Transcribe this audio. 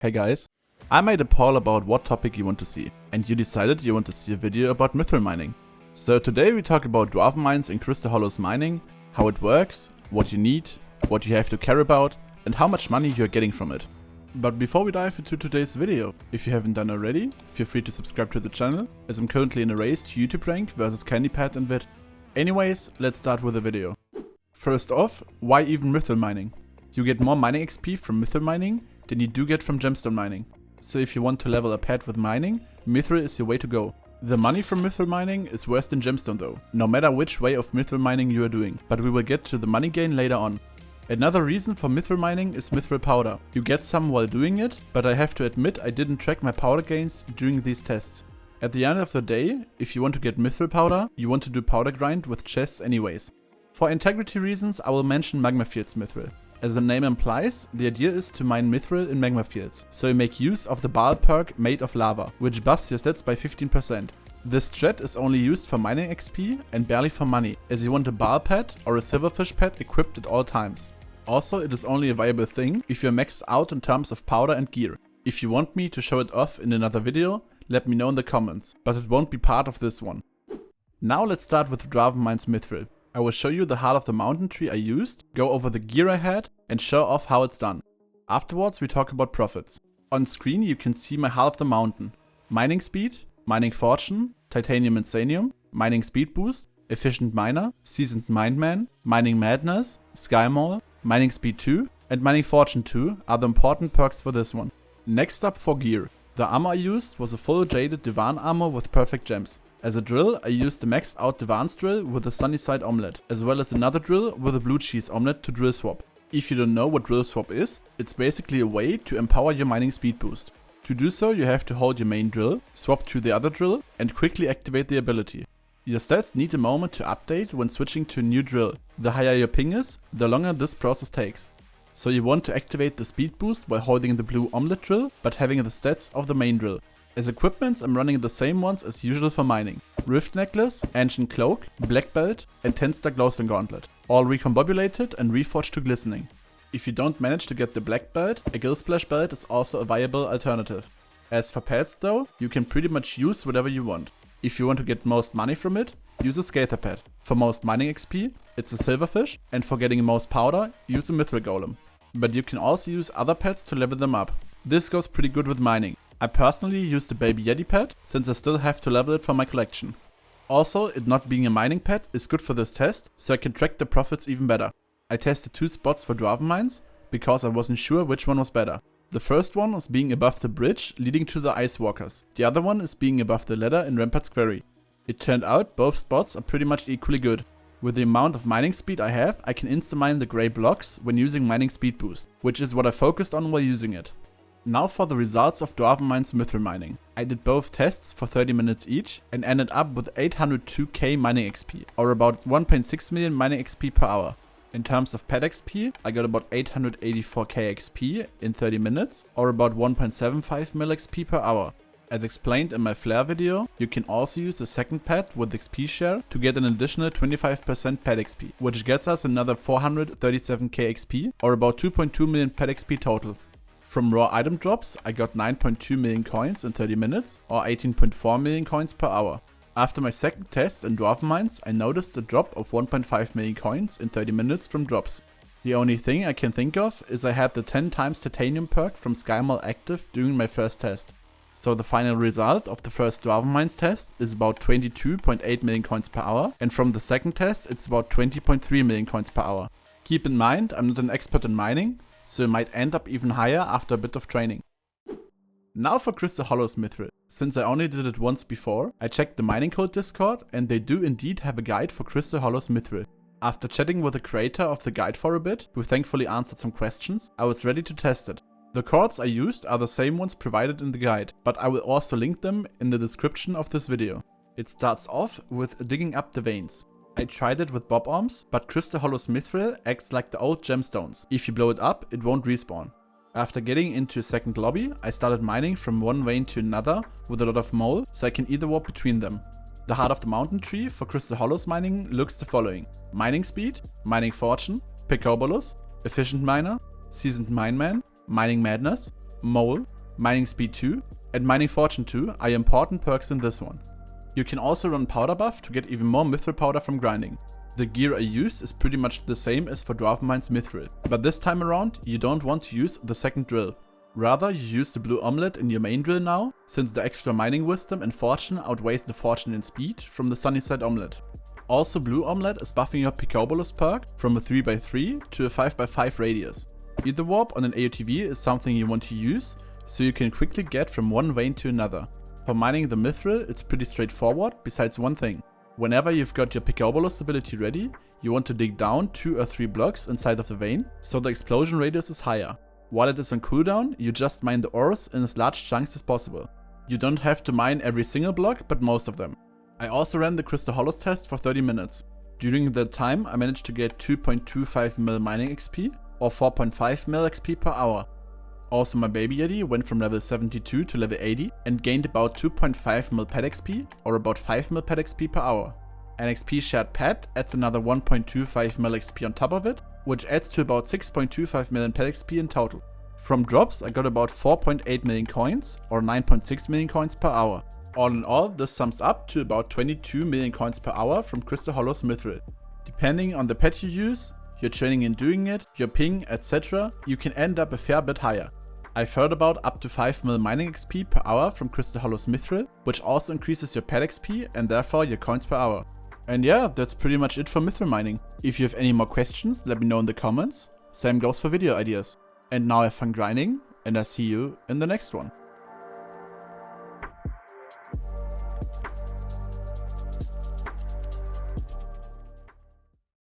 Hey guys, I made a poll about what topic you want to see, and you decided you want to see a video about mithril mining. So today we talk about dwarven mines and crystal hollows mining, how it works, what you need, what you have to care about, and how much money you're getting from it. But before we dive into today's video, if you haven't done already, feel free to subscribe to the channel, as I'm currently in a race to YouTube rank versus CandyPad and Vid. Anyways, let's start with the video. First off, why even mithril mining? You get more mining XP from mithril mining than you do get from gemstone mining. So if you want to level a pet with mining, mithril is your way to go. The money from mithril mining is worse than gemstone though, no matter which way of mithril mining you are doing, but we will get to the money gain later on. Another reason for mithril mining is mithril powder. You get some while doing it, but I have to admit I didn't track my powder gains during these tests. At the end of the day, if you want to get mithril powder, you want to do powder grind with chests anyways. For integrity reasons, I will mention magma fields mithril. As the name implies, the idea is to mine mithril in magma fields, so you make use of the Baal perk made of lava, which buffs your stats by 15%. This strat is only used for mining XP and barely for money, as you want a Baal pet or a silverfish pet equipped at all times. Also, it is only a viable thing if you're maxed out in terms of powder and gear. If you want me to show it off in another video, let me know in the comments, but it won't be part of this one. Now let's start with dwarven mines mithril. I will show you the heart of the mountain tree I used, go over the gear I had, and show off how it's done. Afterwards we talk about profits. On screen you can see my heart of the mountain. Mining speed, mining fortune, titanium insanium, mining speed boost, efficient miner, seasoned mineman, mining madness, sky mole, mining speed 2, and mining fortune 2 are the important perks for this one. Next up for gear. The armor I used was a full jaded divan armor with perfect gems. As a drill, I used the maxed out Divan's drill with a Sunnyside omelette, as well as another drill with a blue cheese omelette to drill swap. If you don't know what drill swap is, it's basically a way to empower your mining speed boost. To do so, you have to hold your main drill, swap to the other drill, and quickly activate the ability. Your stats need a moment to update when switching to a new drill. The higher your ping is, the longer this process takes. So you want to activate the speed boost while holding the blue omelette drill, but having the stats of the main drill. As equipments, I'm running the same ones as usual for mining. Rift Necklace, Ancient Cloak, Black Belt, and 10-star Glowstone Gauntlet. All recombobulated and reforged to glistening. If you don't manage to get the Black Belt, a Gill Splash Belt is also a viable alternative. As for pets though, you can pretty much use whatever you want. If you want to get most money from it, use a Scather Pet. For most mining XP, it's a Silverfish, and for getting most powder, use a Mithril Golem. But you can also use other pets to level them up. This goes pretty good with mining. I personally use the Baby Yeti pet, since I still have to level it for my collection. Also, it not being a mining pet is good for this test, so I can track the profits even better. I tested 2 spots for dwarven mines, because I wasn't sure which one was better. The first one is being above the bridge leading to the Ice Walkers. The other one is being above the ladder in Rampart's Quarry. It turned out both spots are pretty much equally good. With the amount of mining speed I have, I can insta-mine the grey blocks when using mining speed boost, which is what I focused on while using it. Now for the results of dwarven mines mithril mining. I did both tests for 30 minutes each and ended up with 802k mining XP, or about 1.6 million mining XP per hour. In terms of pet XP, I got about 884k XP in 30 minutes, or about 1.75 mil XP per hour. As explained in my flare video, you can also use a second pet with XP share to get an additional 25% pet XP, which gets us another 437k XP, or about 2.2 million pet XP total. From raw item drops, I got 9.2 million coins in 30 minutes, or 18.4 million coins per hour. After my second test in dwarven mines, I noticed a drop of 1.5 million coins in 30 minutes from drops. The only thing I can think of is I had the 10 times titanium perk from Sky Mole active during my first test. So the final result of the first dwarven mines test is about 22.8 million coins per hour, and from the second test it's about 20.3 million coins per hour. Keep in mind, I'm not an expert in mining, so it might end up even higher after a bit of training. Now for Crystal Hollows mithril. Since I only did it once before, I checked the Mining Code Discord and they do indeed have a guide for Crystal Hollows mithril. After chatting with the creator of the guide for a bit, who thankfully answered some questions, I was ready to test it. The cords I used are the same ones provided in the guide, but I will also link them in the description of this video. It starts off with digging up the veins. I tried it with bob arms, but Crystal Hollows mithril acts like the old gemstones. If you blow it up, it won't respawn. After getting into a second lobby, I started mining from one vein to another with a lot of mole, so I can either walk between them. The heart of the mountain tree for Crystal Hollows mining looks the following: mining speed, mining fortune, Picobolus, efficient miner, seasoned mineman, mining madness, Mole, Mining Speed 2, and Mining Fortune 2 are important perks in this one. You can also run Powder Buff to get even more Mithril powder from grinding. The gear I use is pretty much the same as for Dwarvenmine's Mithril, but this time around you don't want to use the second drill. Rather, you use the blue omelet in your main drill now, since the extra mining wisdom and fortune outweighs the fortune and speed from the Sunnyside omelet. Also, blue omelet is buffing your Picobulus perk from a 3x3 to a 5x5 radius. Ether warp on an AOTV is something you want to use, so you can quickly get from one vein to another. For mining the Mithril, it's pretty straightforward, besides one thing. Whenever you've got your Picobulus ability ready, you want to dig down 2 or 3 blocks inside of the vein, so the explosion radius is higher. While it is on cooldown, you just mine the ores in as large chunks as possible. You don't have to mine every single block, but most of them. I also ran the Crystal Hollows test for 30 minutes. During that time, I managed to get 2.25 mil mining XP, or 4.5 mil XP per hour. Also, my baby Yeti went from level 72 to level 80 and gained about 2.5 mil pet XP, or about 5 mil pet XP per hour. An XP shared pet adds another 1.25 mil XP on top of it, which adds to about 6.25 million pet XP in total. From drops, I got about 4.8 million coins, or 9.6 million coins per hour. All in all, this sums up to about 22 million coins per hour from Crystal Hollows Mithril. Depending on the pet you use, your training in doing it, your ping, etc., you can end up a fair bit higher. I've heard about up to 5 mil mining XP per hour from Crystal Hollows Mithril, which also increases your pet XP and therefore your coins per hour. And yeah, that's pretty much it for Mithril mining. If you have any more questions, let me know in the comments. Same goes for video ideas. And now have fun grinding, and I'll see you in the next one.